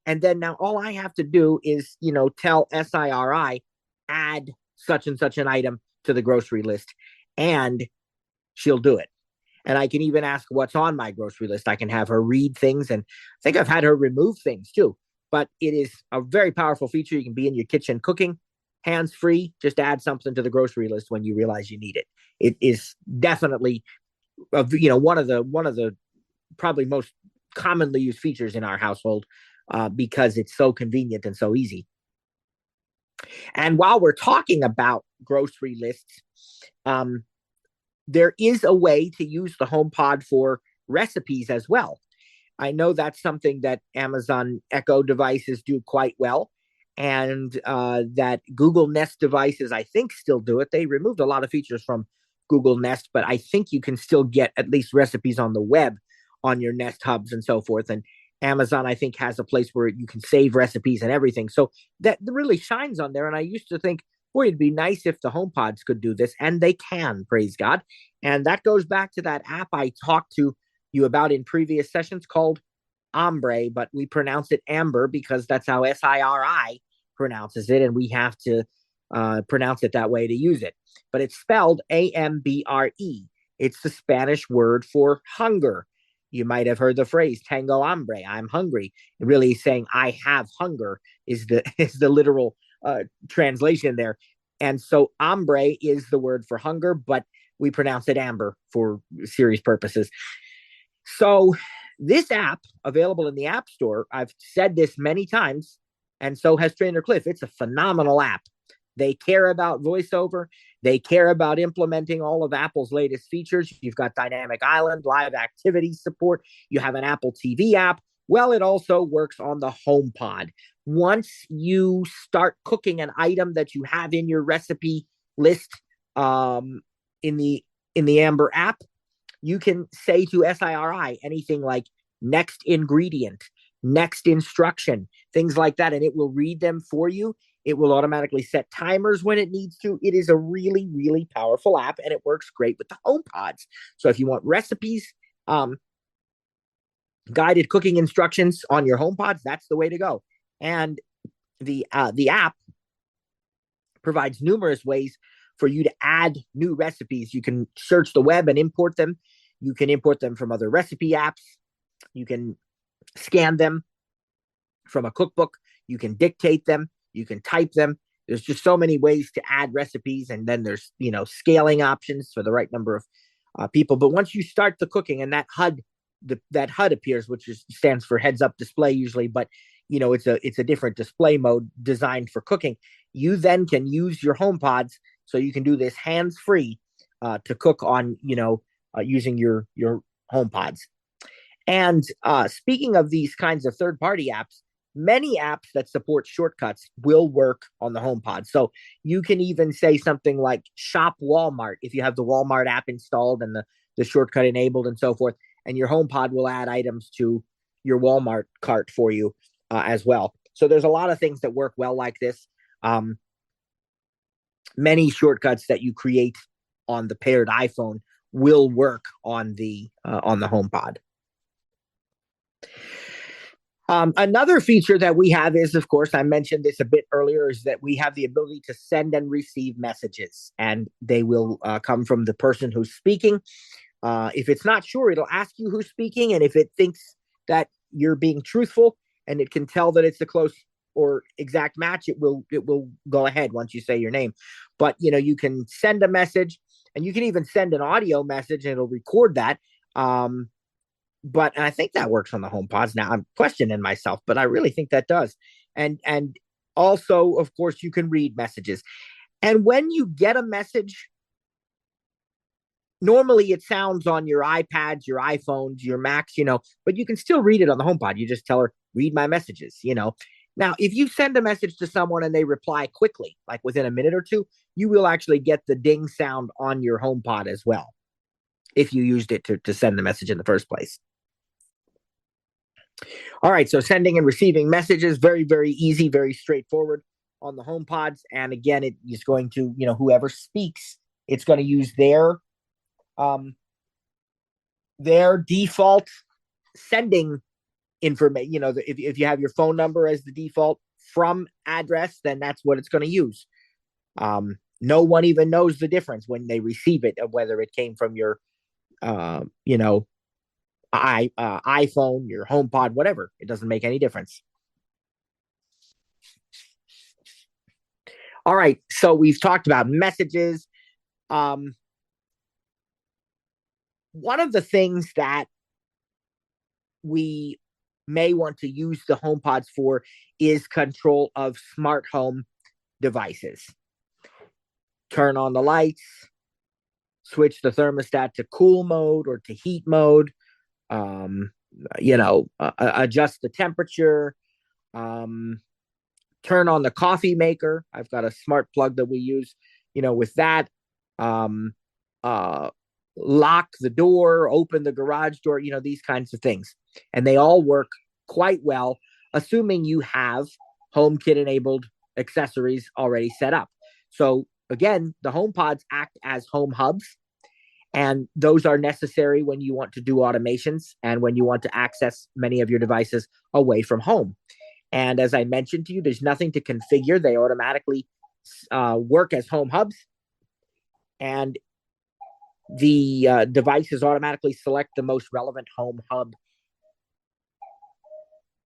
A: And then now all I have to do is, tell SIRI, add such and such an item to the grocery list, and she'll do it. And I can even ask what's on my grocery list. I can have her read things, and I think I've had her remove things too. But it is a very powerful feature. You can be in your kitchen cooking, hands-free, just add something to the grocery list when you realize you need it. It is definitely, one of the probably most commonly used features in our household, because it's so convenient and so easy. And while we're talking about grocery lists, there is a way to use the HomePod for recipes as well. I know that's something that Amazon Echo devices do quite well, and that Google Nest devices, I think, still do it. They removed a lot of features from Google Nest, but I think you can still get at least recipes on the web on your Nest hubs and so forth. And Amazon, I think, has a place where you can save recipes and everything. So that really shines on there. And I used to think, boy, it'd be nice if the HomePods could do this, and they can, praise God. And that goes back to that app I talked to you about in previous sessions called Ombre, but we pronounce it Amber because that's how SIRI pronounces it, and we have to pronounce it that way to use it. But it's spelled AMBRE. It's the Spanish word for hunger. You might have heard the phrase "Tango hambre," I'm hungry. Really saying "I have hunger" is the literal translation there. And so "hambre" is the word for hunger, but we pronounce it Amber for serious purposes. So this app, available in the App Store, I've said this many times, and so has Trainer Cliff. It's a phenomenal app. They care about voiceover. They care about implementing all of Apple's latest features. You've got Dynamic Island, live activity support. You have an Apple TV app. Well, it also works on the HomePod. Once you start cooking an item that you have in your recipe list, in the Amber app, you can say to SIRI anything like next ingredient, next instruction, things like that, and it will read them for you. It will automatically set timers when it needs to. It is a really, really powerful app, and it works great with the HomePods. So if you want recipes, guided cooking instructions on your HomePods, that's the way to go. And the app provides numerous ways for you to add new recipes. You can search the web and import them. You can import them from other recipe apps. You can scan them from a cookbook. You can dictate them. You can type them. There's just so many ways to add recipes. And then there's, scaling options for the right number of people. But once you start the cooking and that HUD appears, which stands for heads up display usually, but it's a different display mode designed for cooking. You then can use your HomePods, so you can do this hands free to cook on using your HomePods. And speaking of these kinds of third party apps, many apps that support shortcuts will work on the HomePod. So you can even say something like Shop Walmart if you have the Walmart app installed and the shortcut enabled and so forth. And your HomePod will add items to your Walmart cart for you as well. So there's a lot of things that work well like this. Many shortcuts that you create on the paired iPhone will work on the HomePod. Another feature that we have is, of course, I mentioned this a bit earlier, is that we have the ability to send and receive messages, and they will come from the person who's speaking. If it's not sure, it'll ask you who's speaking, and if it thinks that you're being truthful and it can tell that it's a close or exact match, it will go ahead once you say your name. But you can send a message, and you can even send an audio message, and it'll record that. But I think that works on the HomePods. Now I'm questioning myself, but I really think that does. And also, of course, you can read messages. And when you get a message, normally it sounds on your iPads, your iPhones, your Macs, but you can still read it on the HomePod. You just tell her, read my messages, Now, if you send a message to someone and they reply quickly, like within a minute or two, you will actually get the ding sound on your HomePod as well, if you used it to send the message in the first place. All right, so sending and receiving messages, very, very easy, very straightforward on the HomePods. And again, it is going to, whoever speaks, it's going to use their default sending information. If you have your phone number as the default from address, then that's what it's going to use. No one even knows the difference when they receive it, of whether it came from your iPhone, your HomePod, whatever. It doesn't make any difference. All right, so we've talked about messages. One of the things that we may want to use the HomePods for is control of smart home devices. Turn on the lights, switch the thermostat to cool mode or to heat mode, adjust the temperature, turn on the coffee maker. I've got a smart plug that we use, with that, lock the door, open the garage door, these kinds of things. And they all work quite well, assuming you have HomeKit enabled accessories already set up. So again, the HomePods act as home hubs, and those are necessary when you want to do automations and when you want to access many of your devices away from home. And as I mentioned to you, there's nothing to configure. They automatically work as home hubs, and the devices automatically select the most relevant home hub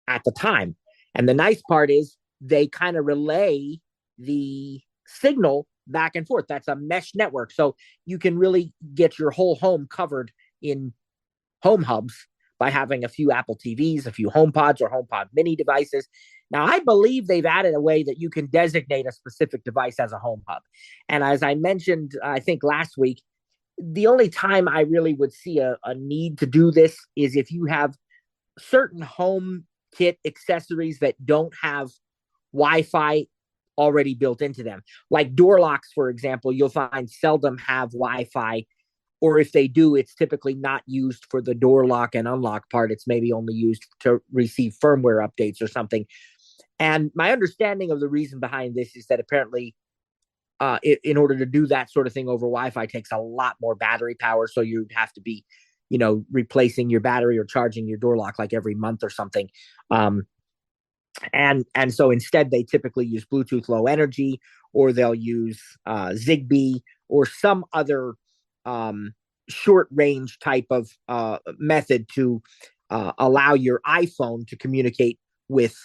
A: at the time. And the nice part is they kind of relay the signal back and forth. That's a mesh network. So you can really get your whole home covered in home hubs by having a few Apple TVs, a few HomePods or HomePod mini devices. Now, I believe they've added a way that you can designate a specific device as a home hub. And as I mentioned, I think last week, the only time I really would see a need to do this is if you have certain home kit accessories that don't have Wi-Fi already built into them. Like door locks, for example, you'll find seldom have Wi-Fi, or if they do, it's typically not used for the door lock and unlock part. It's maybe only used to receive firmware updates or something. And my understanding of the reason behind this is that apparently in order to do that sort of thing over Wi-Fi takes a lot more battery power. So you'd have to be, replacing your battery or charging your door lock like every month or something. And so instead they typically use Bluetooth Low Energy or they'll use Zigbee or some other short range type of method to allow your iPhone to communicate with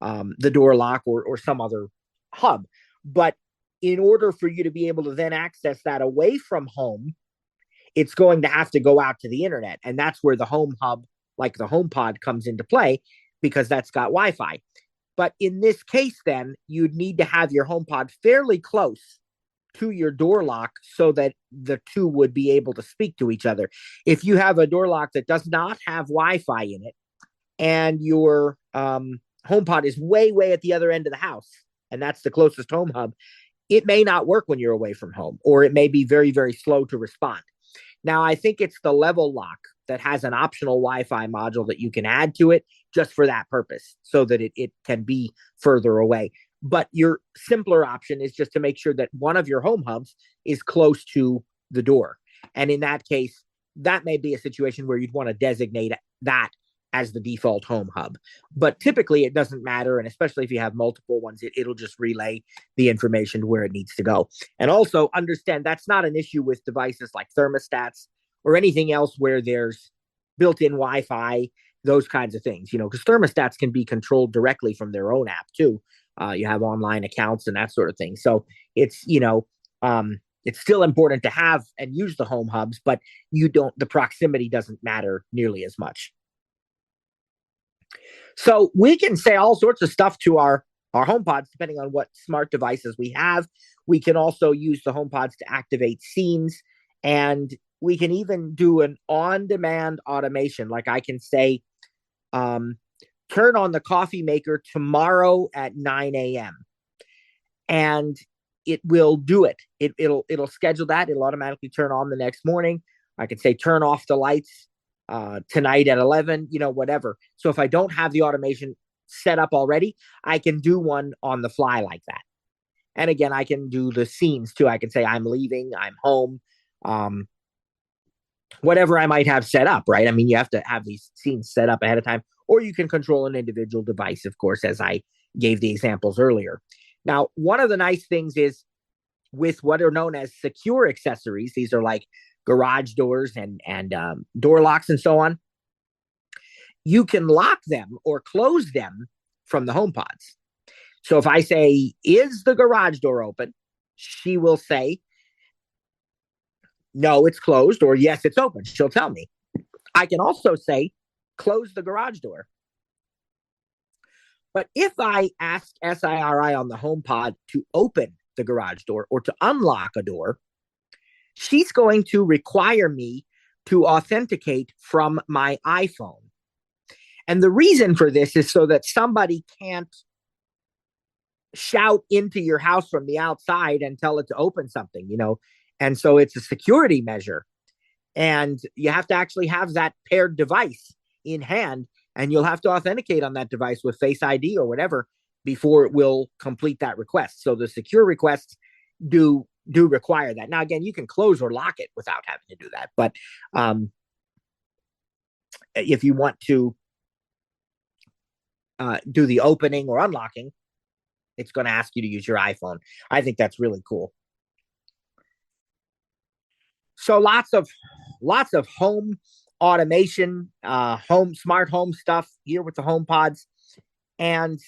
A: the door lock or some other hub. But in order for you to be able to then access that away from home, it's going to have to go out to the internet. And that's where the home hub, like the HomePod, comes into play, because that's got Wi-Fi. But in this case, then you'd need to have your HomePod fairly close to your door lock so that the two would be able to speak to each other. If you have a door lock that does not have Wi-Fi in it, and your HomePod is way, way at the other end of the house, and that's the closest home hub, it may not work when you're away from home, or it may be very, very slow to respond. Now, I think it's the level lock that has an optional Wi-Fi module that you can add to it just for that purpose, so that it can be further away. But your simpler option is just to make sure that one of your home hubs is close to the door. And in that case, that may be a situation where you'd want to designate that as the default home hub. But typically it doesn't matter. And especially if you have multiple ones, it'll just relay the information to where it needs to go. And also understand that's not an issue with devices like thermostats or anything else where there's built-in Wi-Fi, those kinds of things, because thermostats can be controlled directly from their own app too. You have online accounts and that sort of thing. So it's, it's still important to have and use the home hubs, but the proximity doesn't matter nearly as much. So we can say all sorts of stuff to our HomePods, depending on what smart devices we have. We can also use the HomePods to activate scenes, and we can even do an on-demand automation. Like I can say, turn on the coffee maker tomorrow at 9 a.m. and it will do it. It'll schedule that. It'll automatically turn on the next morning. I can say, turn off the lights tonight at 11, whatever. So if I don't have the automation set up already, I can do one on the fly like that. And again, I can do the scenes too. I can say, I'm leaving, I'm home, whatever I might have set up, right? I mean, you have to have these scenes set up ahead of time, or you can control an individual device, of course, as I gave the examples earlier. Now, one of the nice things is with what are known as secure accessories. These are like garage doors and door locks and so on. You can lock them or close them from the HomePods. So if I say, is the garage door open? She will say, no, it's closed, or yes, it's open. She'll tell me. I can also say, close the garage door. But if I ask SIRI on the HomePod to open the garage door or to unlock a door, she's going to require me to authenticate from my iPhone. And the reason for this is so that somebody can't shout into your house from the outside and tell it to open something, And so it's a security measure. And you have to actually have that paired device in hand, and you'll have to authenticate on that device with Face ID or whatever before it will complete that request. So the secure requests do require that. Now, again, you can close or lock it without having to do that. But if you want to do the opening or unlocking, it's going to ask you to use your iPhone. I think that's really cool. So lots of home automation, smart home stuff here with the HomePods. And,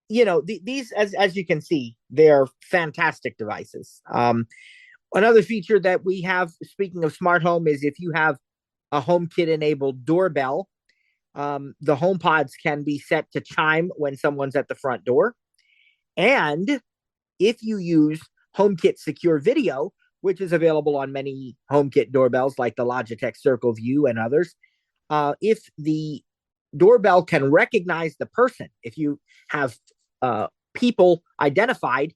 A: these, as you can see, they're fantastic devices. Another feature that we have, speaking of smart home, is if you have a HomeKit enabled doorbell, the HomePods can be set to chime when someone's at the front door. And if you use HomeKit Secure Video, which is available on many HomeKit doorbells like the Logitech Circle View and others, if the doorbell can recognize the person, if you have people identified,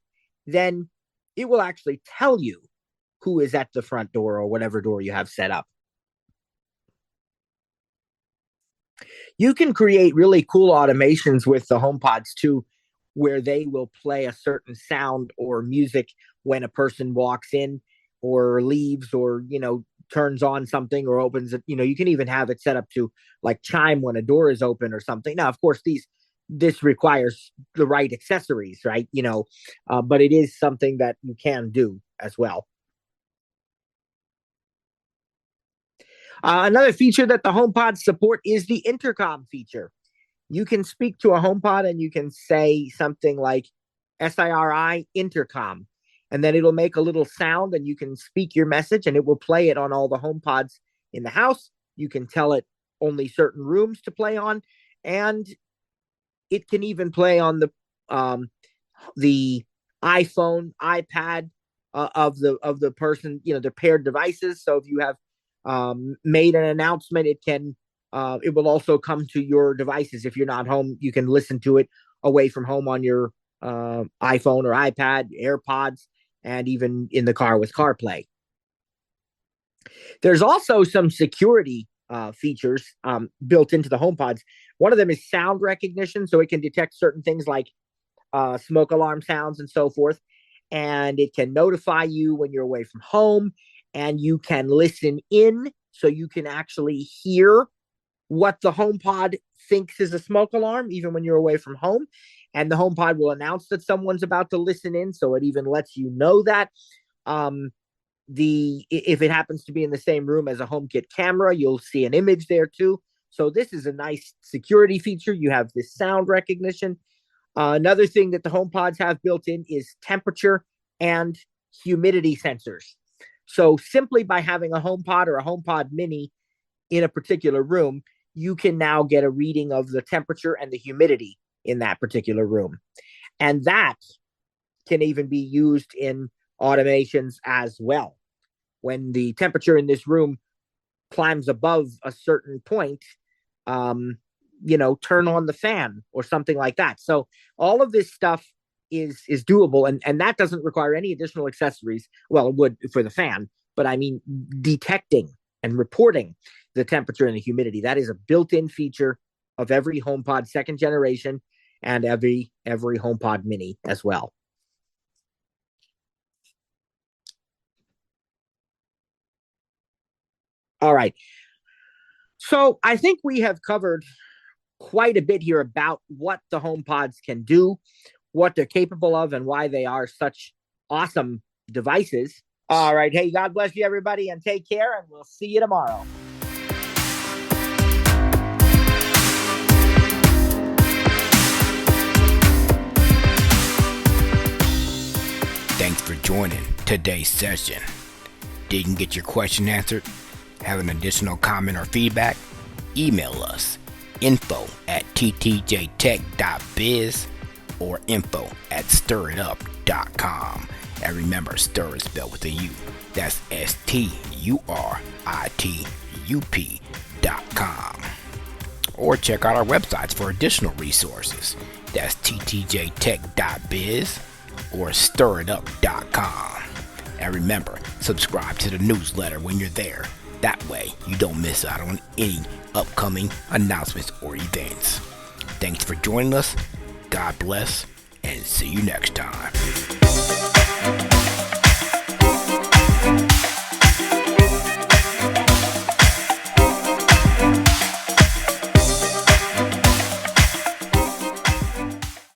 A: then it will actually tell you who is at the front door or whatever door you have set up. You can create really cool automations with the HomePods too, where they will play a certain sound or music when a person walks in or leaves or, turns on something or opens it. You can even have it set up to like chime when a door is open or something. Now, of course, these this requires the right accessories, right? But it is something that you can do as well. Another feature that the HomePods support is the intercom feature. You can speak to a HomePod and you can say something like SIRI intercom, and then it'll make a little sound and you can speak your message and it will play it on all the HomePods in the house. You can tell it only certain rooms to play on, and it can even play on the iPhone, iPad of the person, the paired devices. So if you have made an announcement, it will also come to your devices. If you're not home, you can listen to it away from home on your iPhone or iPad, AirPods, and even in the car with CarPlay. There's also some security features built into the HomePods. One of them is sound recognition, so it can detect certain things like smoke alarm sounds and so forth, and it can notify you when you're away from home, and you can listen in, so you can actually hear what the HomePod thinks is a smoke alarm, even when you're away from home. And the HomePod will announce that someone's about to listen in, so it even lets you know that. If it happens to be in the same room as a HomeKit camera, you'll see an image there too. So this is a nice security feature. You have this sound recognition. Another thing that the HomePods have built in is temperature and humidity sensors. So simply by having a HomePod or a HomePod Mini in a particular room, you can now get a reading of the temperature and the humidity in that particular room. And that can even be used in automations as well. When the temperature in this room climbs above a certain point, turn on the fan or something like that. So all of this stuff is doable, and that doesn't require any additional accessories. Well, it would for the fan, but I mean detecting and reporting the temperature and the humidity. That is a built-in feature of every HomePod second generation and every HomePod Mini as well. All right. So I think we have covered quite a bit here about what the HomePods can do, what they're capable of, and why they are such awesome devices. All right. Hey, God bless you, everybody, and take care, and we'll see you tomorrow.
C: Thanks for joining today's session. Didn't get your question answered? Have an additional comment or feedback? Email us info@ttjtech.biz or info@stiritup.com. And remember, stir is spelled with a U. That's STURITUP.com. Or check out our websites for additional resources. That's ttjtech.biz or stiritup.com. And remember, subscribe to the newsletter when you're there. That way, you don't miss out on any upcoming announcements or events. Thanks for joining us. God bless, and see you next time.